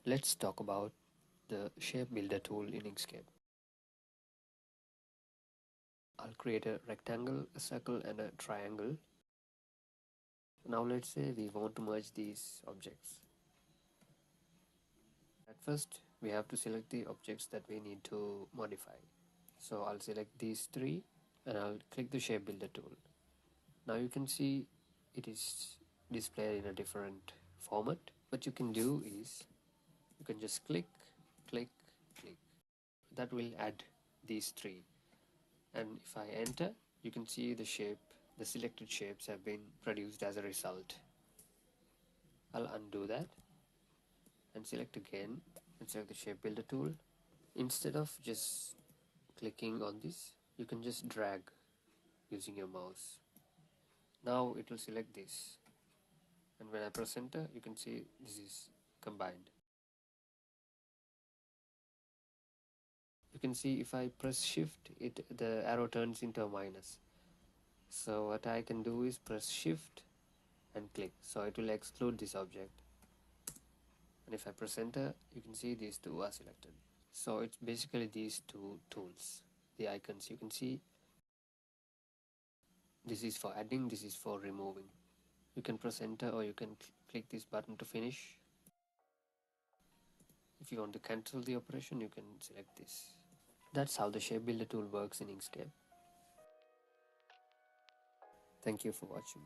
Let's talk about the shape builder tool in Inkscape. I'll create a rectangle, a circle and a triangle. Now let's say we want to merge these objects. At first we have to select the objects that we need to modify. So I'll select these three and I'll click the shape builder tool. Now you can see it is displayed in a different format. What you can do is you can just click, click, click. That will add these three. And if I enter, you can see the selected shapes have been produced as a result. I'll undo that and select again and select the shape builder tool. Instead of just clicking on this, you can just drag using your mouse. Now it will select this, and when I press enter, you can see this is combined. You can see if I press shift, the arrow turns into a minus. So what I can do is press shift and click, so it will exclude this object. And if I press enter, you can see these two are selected. So it's basically these two tools, the icons. You can see this is for adding, this is for removing. You can press enter or you can click this button to finish. If you want to cancel the operation, you can select this. That's how the shape builder tool works in Inkscape. Thank you for watching.